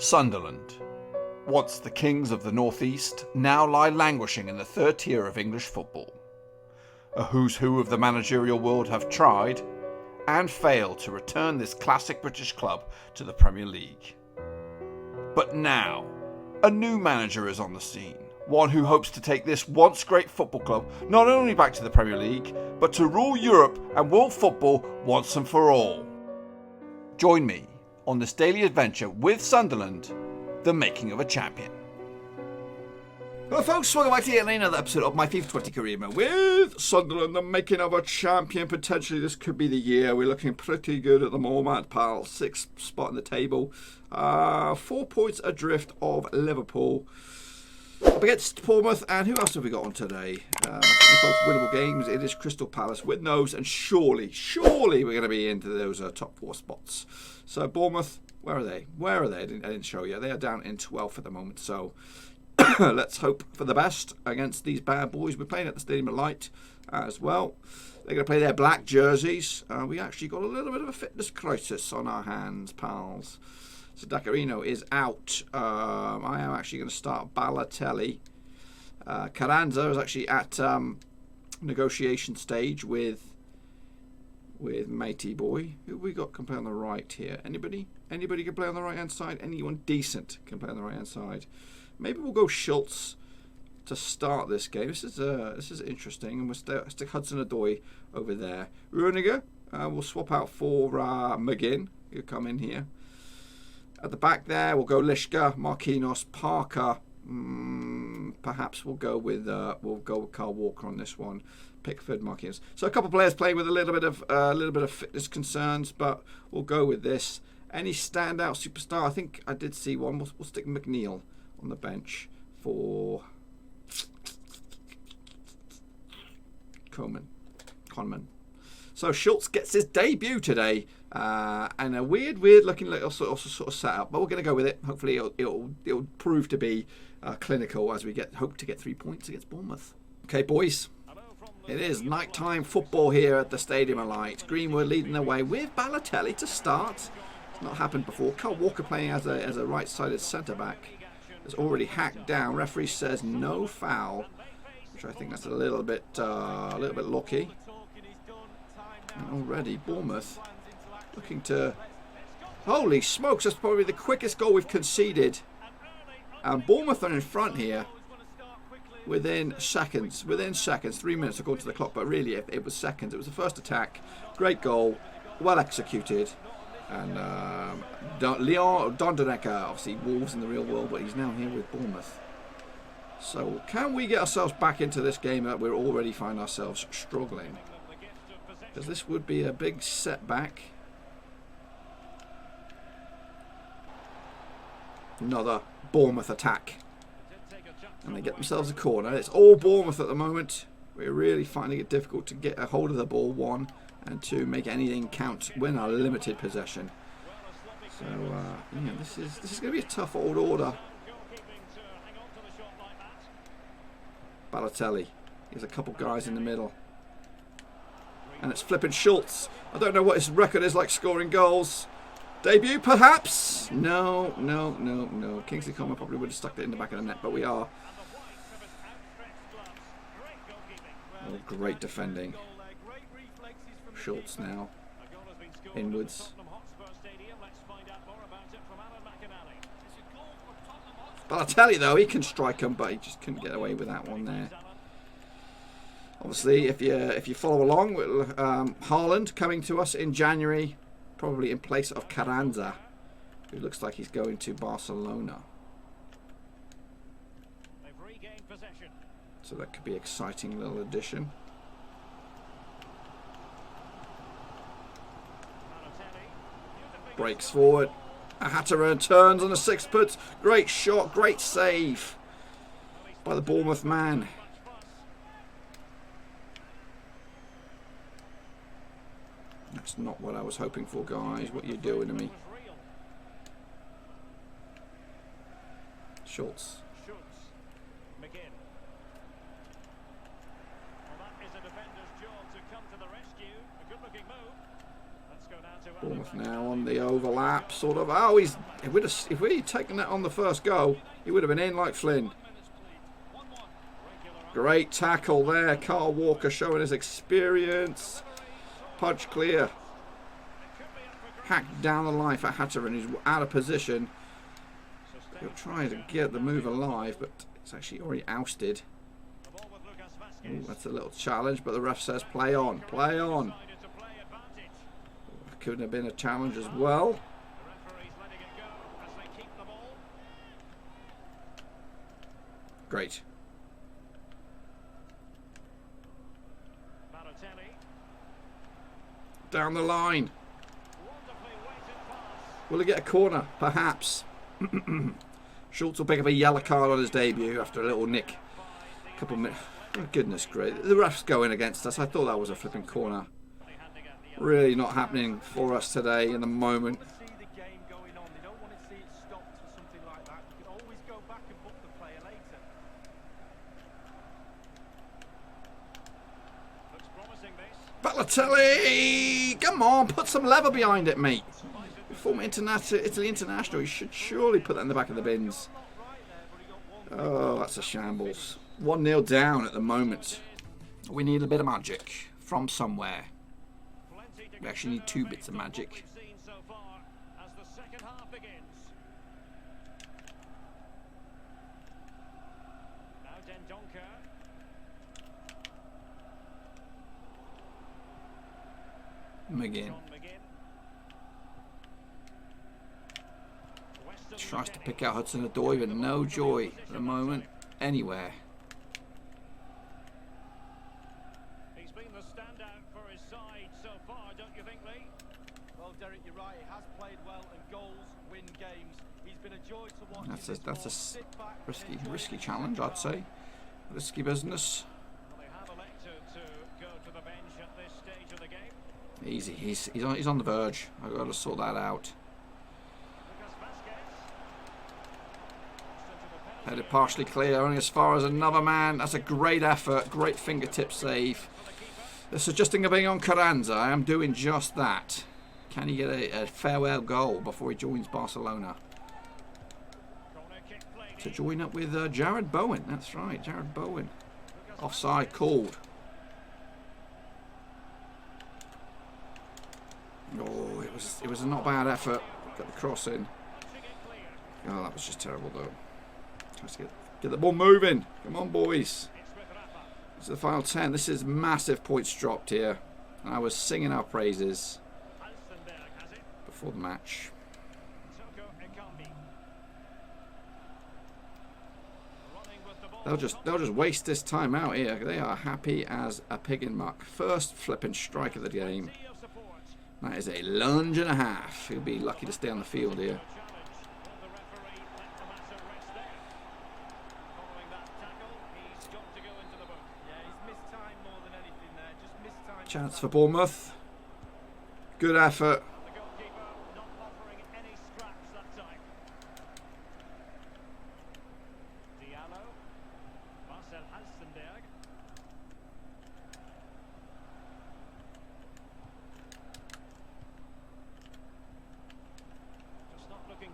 Sunderland, once the kings of the North East, now lie languishing in the third tier of English football. A who's who of the managerial world have tried and failed to return this classic British club to the Premier League. But now, a new manager is on the scene, one who hopes to take this once great football club not only back to the Premier League, but to rule Europe and world football once and for all. Join me on this daily adventure with Sunderland, the making of a champion. Hello folks, welcome back to yet another episode of my FIFA 20 career mode with Sunderland, the making of a champion. Potentially this could be the year. We're looking pretty good at the moment, pal. 6th spot in the table. 4 points adrift of Liverpool. Up against Bournemouth, and who else have we got on today? Both winnable games. It is Crystal Palace. Win those, and surely we're going to be into those top 4 spots. So Bournemouth, where are they? I didn't show you. They are down in 12th at the moment. So let's hope for the best against these bad boys. We're playing at the Stadium of Light as well. They're going to play their black jerseys. We actually got a little bit of a fitness crisis on our hands, pals. So Dacarino is out. I am actually going to start Balotelli. Carranza is actually at negotiation stage with Matey Boy. Who we got can play on the right here? Anybody? Anybody can play on the right hand side? Anyone decent can play on the right hand side? Maybe we'll go Schultz to start this game. This is interesting, and we'll stick Hudson-Odoi over there. Rueniger we'll swap out for McGinn. He'll come in here. At the back there, we'll go Lishka, Marquinhos, Parker. Perhaps we'll go with Carl Walker on this one. Pickford, Marquinhos. So a couple of players playing with a little bit of fitness concerns, but we'll go with this. Any standout superstar? I think I did see one. We'll stick McNeil on the bench for Conman. So Schultz gets his debut today, and a weird looking little sort of setup, but we're going to go with it. Hopefully it'll prove to be clinical as we hope to get 3 points against Bournemouth. Okay, boys, it is nighttime football here at the Stadium of Light. Greenwood leading the way with Balotelli to start. It's not happened before. Carl Walker playing as a right-sided centre back. Is already hacked down. Referee says no foul, which I think that's a little bit lucky. And already Bournemouth looking to... Holy smokes, that's probably the quickest goal we've conceded. And Bournemouth are in front here within seconds. 3 minutes according to the clock, but really it was seconds. It was the first attack. Great goal, well executed. And Leon Dondonecker, obviously Wolves in the real world, but he's now here with Bournemouth. So can we get ourselves back into this game that we're already find ourselves struggling? Because this would be a big setback. Another Bournemouth attack. And they get themselves a corner. It's all Bournemouth at the moment. We're really finding it difficult to get a hold of the ball, 1, and 2, make anything count when our limited possession. So yeah, this is going to be a tough old order. Balotelli. There's a couple guys in the middle. And it's flipping Schultz. I don't know what his record is like scoring goals. Debut, perhaps? No. Kingsley Coman probably would have stuck it in the back of the net, but we are. Oh, great defending. Schultz now. Inwards. Balotelli, though, he can strike him, but he just couldn't get away with that one there. Obviously, if you follow along, Haaland coming to us in January, probably in place of Carranza, who looks like he's going to Barcelona. So that could be an exciting little addition. Breaks forward. Ahatara turns on the 6th foot. Great shot, great save by the Bournemouth man. That's not what I was hoping for, guys. What are you doing to me? Schultz. McGinn. Well, that is a defender's job to come to the rescue. A good-looking move. And Bournemouth now on the overlap, sort of. Oh, if we'd taken that on the first go, he would have been in like Flynn. Great tackle there. Carl Walker showing his experience. Punch clear. Hacked down the line for Hatteran, who's out of position. He'll try to get the move alive, but it's actually already ousted. Ooh, that's a little challenge, but the ref says play on, play on. Couldn't have been a challenge as well. Great. Down the line. Will he get a corner? Perhaps. Schultz will pick up a yellow card on his debut after a little nick. Couple minutes. Oh, goodness great. The ref's going against us. I thought that was a flipping corner. Really not happening for us today in the moment. Balotelli! Come on, put some leather behind it, mate. Former Italy international, you should surely put that in the back of the bins. Oh, that's a shambles. 1-0 down at the moment. We need a bit of magic from somewhere. We actually need 2 bits of magic. McGinn tries to pick out Hudson-Odoi, but no joy at the moment anywhere. He's been the standout for his side so far, don't you think, Lee? Well, Derek, you're right. He has played well, and goals win games. He's been a joy to watch. That's a risky challenge, I'd say. Risky business. Well, they have elected to go to the bench at this stage of the game. Easy. He's on the verge. I've got to sort that out. Headed partially clear, only as far as another man. That's a great effort, great fingertip save. They're suggesting a being on Carranza. I am doing just that. Can he get a farewell goal before he joins Barcelona? To join up with Jared Bowen. That's right, Jared Bowen. Offside called. Oh, it was a not bad effort. Got the cross in. Oh, that was just terrible though. Tries to get the ball moving. Come on, boys. This is the final 10. This is massive points dropped here. And I was singing our praises before the match. They'll just waste this time out here. They are happy as a pig in muck. First flipping strike of the game. That is a lunge and a half. He'll be lucky to stay on the field here. Chance for Bournemouth. Good effort.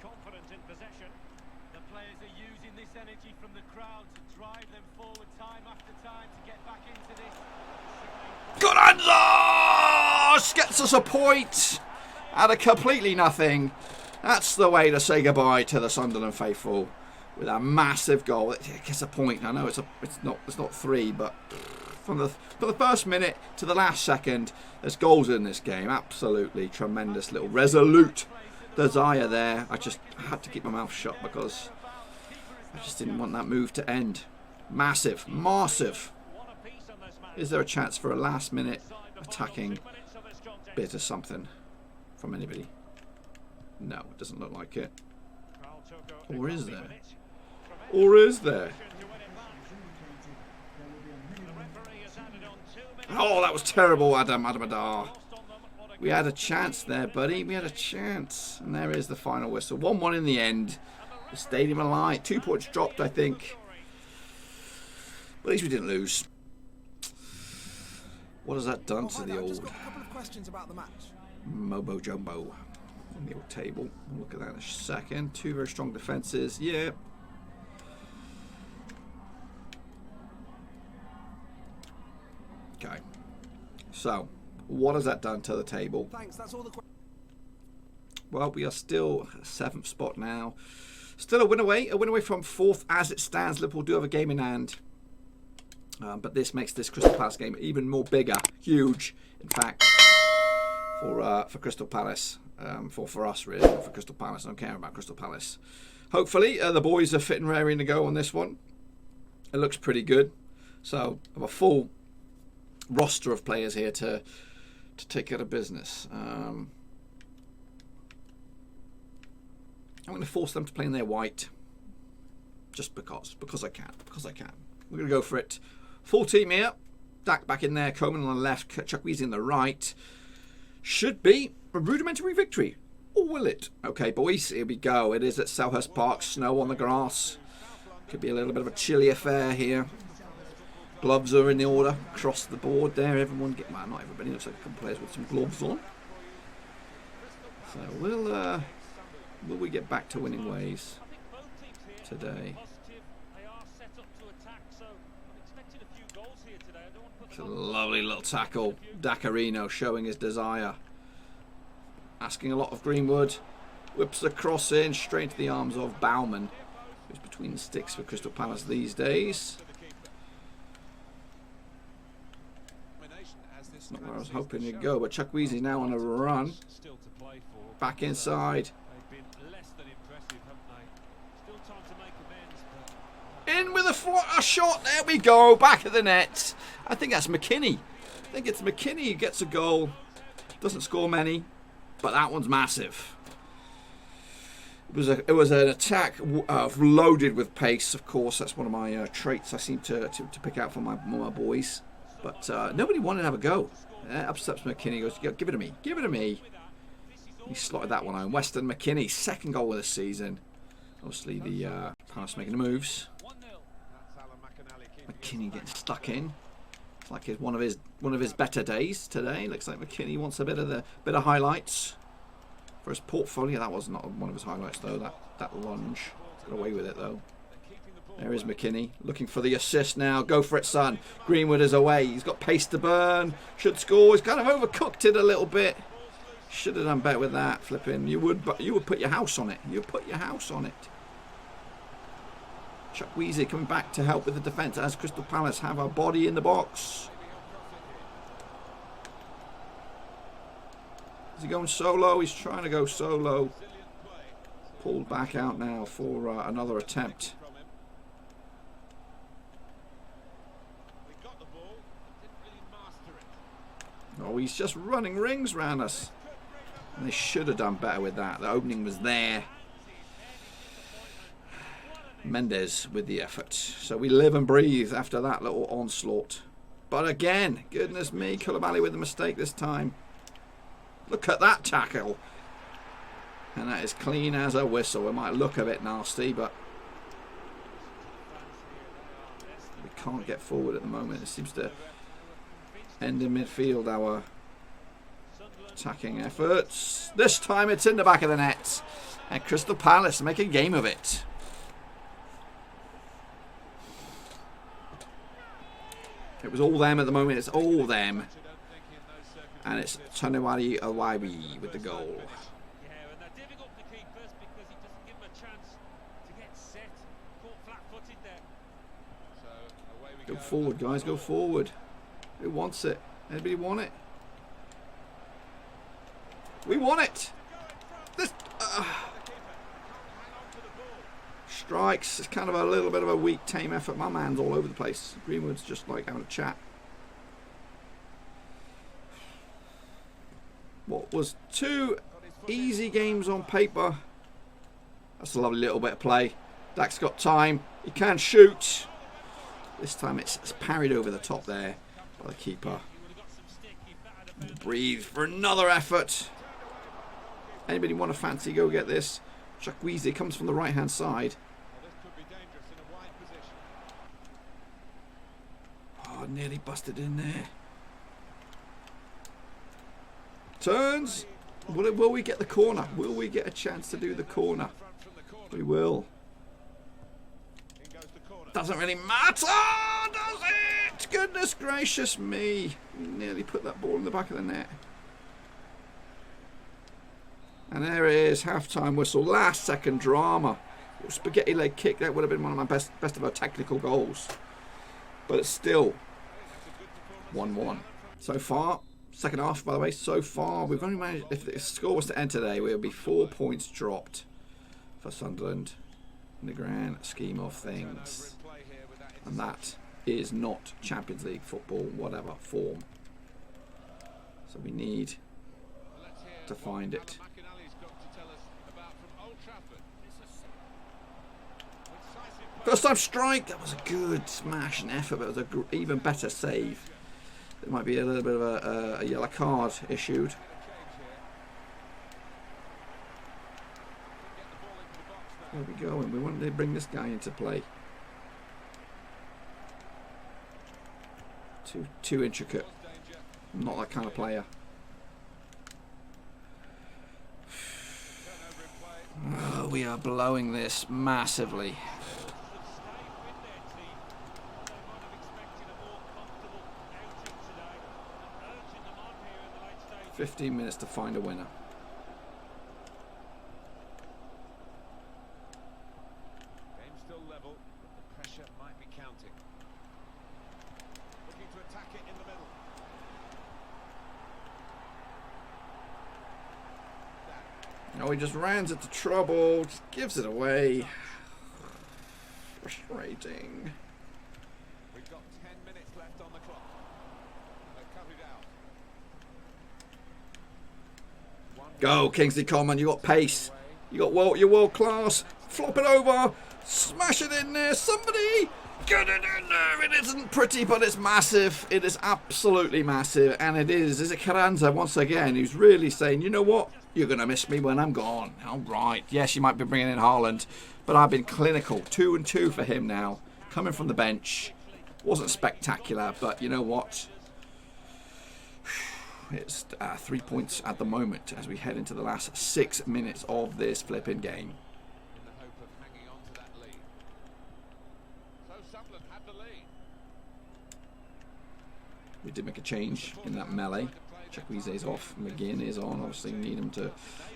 Confident in possession. The players are using this energy from the crowd to drive them forward time after time to get back into this. Carranza gets us a point out of completely nothing. That's the way to say goodbye to the Sunderland faithful with a massive goal. It gets a point. I know it's not 3, but from the first minute to the last second, there's goals in this game. Absolutely tremendous little resolute desire there. I just had to keep my mouth shut because I just didn't want that move to end. Massive. Is there a chance for a last minute attacking bit of something from anybody? No, it doesn't look like it. Or is there? Oh, that was terrible, Adam Adar. We had a chance there, buddy. We had a chance. And there is the final whistle. 1-1 in the end. The stadium alight. 2 points dropped, I think. But at least we didn't lose. What has that done to the old... Got a couple of questions about the match. Mobo Jumbo on the old table. We'll look at that in a second. Two very strong defences. Yeah. Okay. So, what has that done to the table? Thanks, that's all the Well, we are still 7th spot now. Still a win away from 4th as it stands. Liverpool do have a game in hand. But this makes this Crystal Palace game even more bigger, huge, in fact, for Crystal Palace. For us, really, not for Crystal Palace. I don't care about Crystal Palace. Hopefully, the boys are fit and raring to go on this one. It looks pretty good. So, I have a full roster of players here to take care of business. I'm going to force them to play in their white, just because I can. We're going to go for it. Full team here. Dak back in there. Coleman on the left. Chukwueze in the right. Should be a rudimentary victory. Or will it? Okay, boys, here we go. It is at Selhurst Park. Snow on the grass. Could be a little bit of a chilly affair here. Gloves are in the order across the board there. Everyone get, well, not everybody. Looks like a couple players with some gloves on. So will we get back to winning ways today? It's a lovely little tackle. Dacarino showing his desire. Asking a lot of Greenwood. Whips the cross in straight into the arms of Bauman, who's between the sticks for Crystal Palace these days. Not where I was hoping to go, but Chukwueze now on a run. Back inside. In with a shot. There we go. Back of the net. I think that's McKinney. I think it's McKinney who gets a goal. Doesn't score many, but that one's massive. It was an attack loaded with pace. Of course, that's one of my traits I seem to pick out from my boys. But nobody wanted to have a go. Up steps McKinney. Goes, give it to me. Give it to me. He slotted that one home. Weston McKinney, second goal of the season. Obviously, the Palace making the moves. McKinney getting stuck in. It's like it's one of his better days today. Looks like McKinney wants a bit of highlights for his portfolio. That was not one of his highlights though. That lunge. Got away with it though. There is McKinney looking for the assist now. Go for it, son. Greenwood is away. He's got pace to burn. Should score. He's kind of overcooked it a little bit. Should have done better with that. Flipping. You would put your house on it. You put your house on it. Chukwueze coming back to help with the defence as Crystal Palace have a body in the box. Is he going solo? He's trying to go solo. Pulled back out now for another attempt. Oh, he's just running rings around us. And they should have done better with that. The opening was there. Mendes with the effort. So we live and breathe after that little onslaught. But again, goodness me, Koulibaly with a mistake this time. Look at that tackle. And that is clean as a whistle. It might look a bit nasty, but we can't get forward at the moment. It seems to end in midfield, our attacking efforts. This time it's in the back of the net. And Crystal Palace make a game of it. It was all them at the moment. It's all them. And it's Tanewari Awaibi with the goal. Go forward, guys. Go forward. Who wants it? Anybody want it? We want it. This strikes. It's kind of a little bit of a weak, tame effort. My man's all over the place. Greenwood's just like having a chat. What was two easy games on paper. That's a lovely little bit of play. Dak's got time. He can shoot. This time it's parried over the top there by the keeper. Breathe for another effort. Anybody want a fancy go get this? Chukwueze comes from the right hand side. Nearly busted in there. Turns. Will we get the corner? Will we get a chance to do the corner? We will. Doesn't really matter, does it? Goodness gracious me. Nearly put that ball in the back of the net. And there it is, half-time whistle. Last second drama. Spaghetti leg kick, that would have been one of my best of our technical goals. But it's still 1-1. So far, second half, by the way, so far, we've only managed, if the score was to end today, we would be 4 points dropped for Sunderland in the grand scheme of things. And that is not Champions League football, whatever form. So we need to find it. First time strike, that was a good smash and effort, but it was an even better save. There might be a little bit of a yellow card issued. Where are we going? We want to bring this guy into play. Too intricate. I'm not that kind of player. Oh, we are blowing this massively. 15 minutes to find a winner. Game still level, but the pressure might be counting. Looking to attack it in the middle. No, he just runs into trouble, just gives it away. Frustrating. We've got 10 minutes left on the clock. They've cut it out. Go, Kingsley Coleman, you got pace. You're world class. Flop it over. Smash it in there. Somebody get it in there. It isn't pretty, but it's massive. It is absolutely massive. And it is it Carranza once again who's really saying, you know what? You're going to miss me when I'm gone. All right. Yes, you might be bringing in Haaland, but I've been clinical. 2-2 for him now. Coming from the bench. Wasn't spectacular, but you know what? It's 3 points at the moment as we head into the last 6 minutes of this flipping game. In the hope of hanging on to that lead. So Sunderland had the lead. We did make a change in that melee. Chukwueze's off, McGinn is on. Obviously we need him to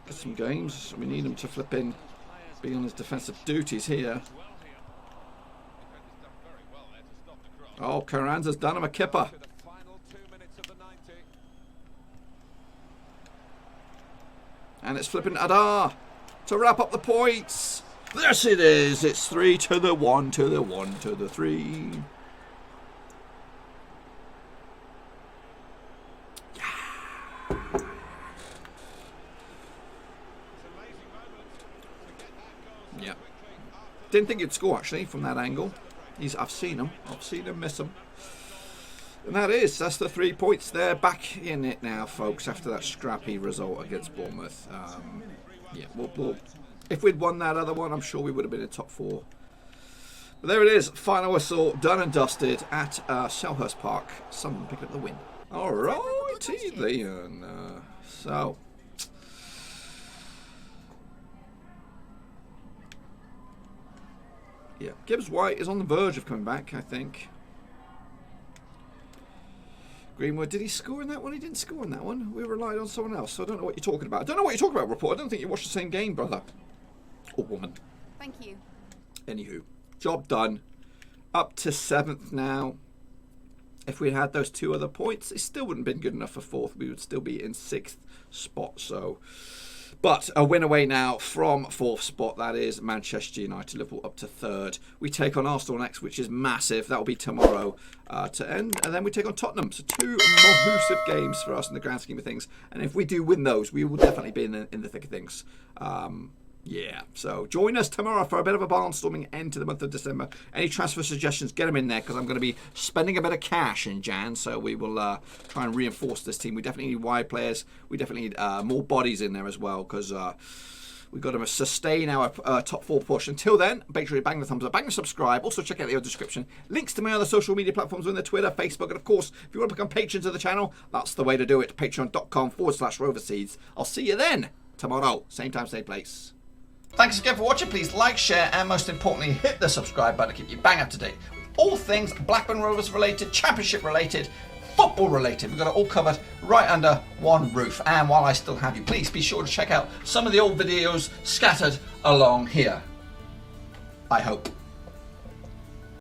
get some games. We need him to flip in, be on his defensive duties here. Oh, Carranza's done him a kipper. And it's flipping Adar to wrap up the points. Yes, it is. It's 3 to the 1 to the 1 to the 3. Yeah. Didn't think he'd score actually from that angle. I've seen him miss him. And that's the 3 points. They're back in it now, folks, after that scrappy result against Bournemouth. Yeah, if we'd won that other one, I'm sure we would have been in top 4. But there it is, final whistle, done and dusted at Selhurst Park. Sunderland picking up the win. All righty then. So, yeah, Gibbs White is on the verge of coming back, I think. Greenwood, did he score in that one? He didn't score in that one. We relied on someone else, so I don't know what you're talking about. I don't know what you're talking about, Report. I don't think you watched the same game, brother. Or woman. Thank you. Anywho, job done. Up to 7th now. If we had those 2 other points, it still wouldn't have been good enough for 4th. We would still be in 6th spot, so... But a win away now from 4th spot. That is Manchester United. Liverpool up to 3rd. We take on Arsenal next, which is massive. That will be tomorrow to end. And then we take on Tottenham. So 2 massive games for us in the grand scheme of things. And if we do win those, we will definitely be in the thick of things. Yeah, so join us tomorrow for a bit of a barnstorming end to the month of December. Any transfer suggestions, get them in there, because I'm going to be spending a bit of cash in Jan, so we will try and reinforce this team. We definitely need wide players. We definitely need more bodies in there as well, because We've got to sustain our top 4 push. Until then, make sure you bang the thumbs up, bang the subscribe. Also, check out the other description. Links to my other social media platforms are in the Twitter, Facebook, and of course, if you want to become patrons of the channel, that's the way to do it. Patreon.com/RoverSeeds. I'll see you then tomorrow, same time, same place. Thanks again for watching. Please like, share, and most importantly, hit the subscribe button to keep you bang up to date with all things Blackburn Rovers related, Championship related, football related. We've got it all covered right under one roof. And while I still have you, please be sure to check out some of the old videos scattered along here. I hope.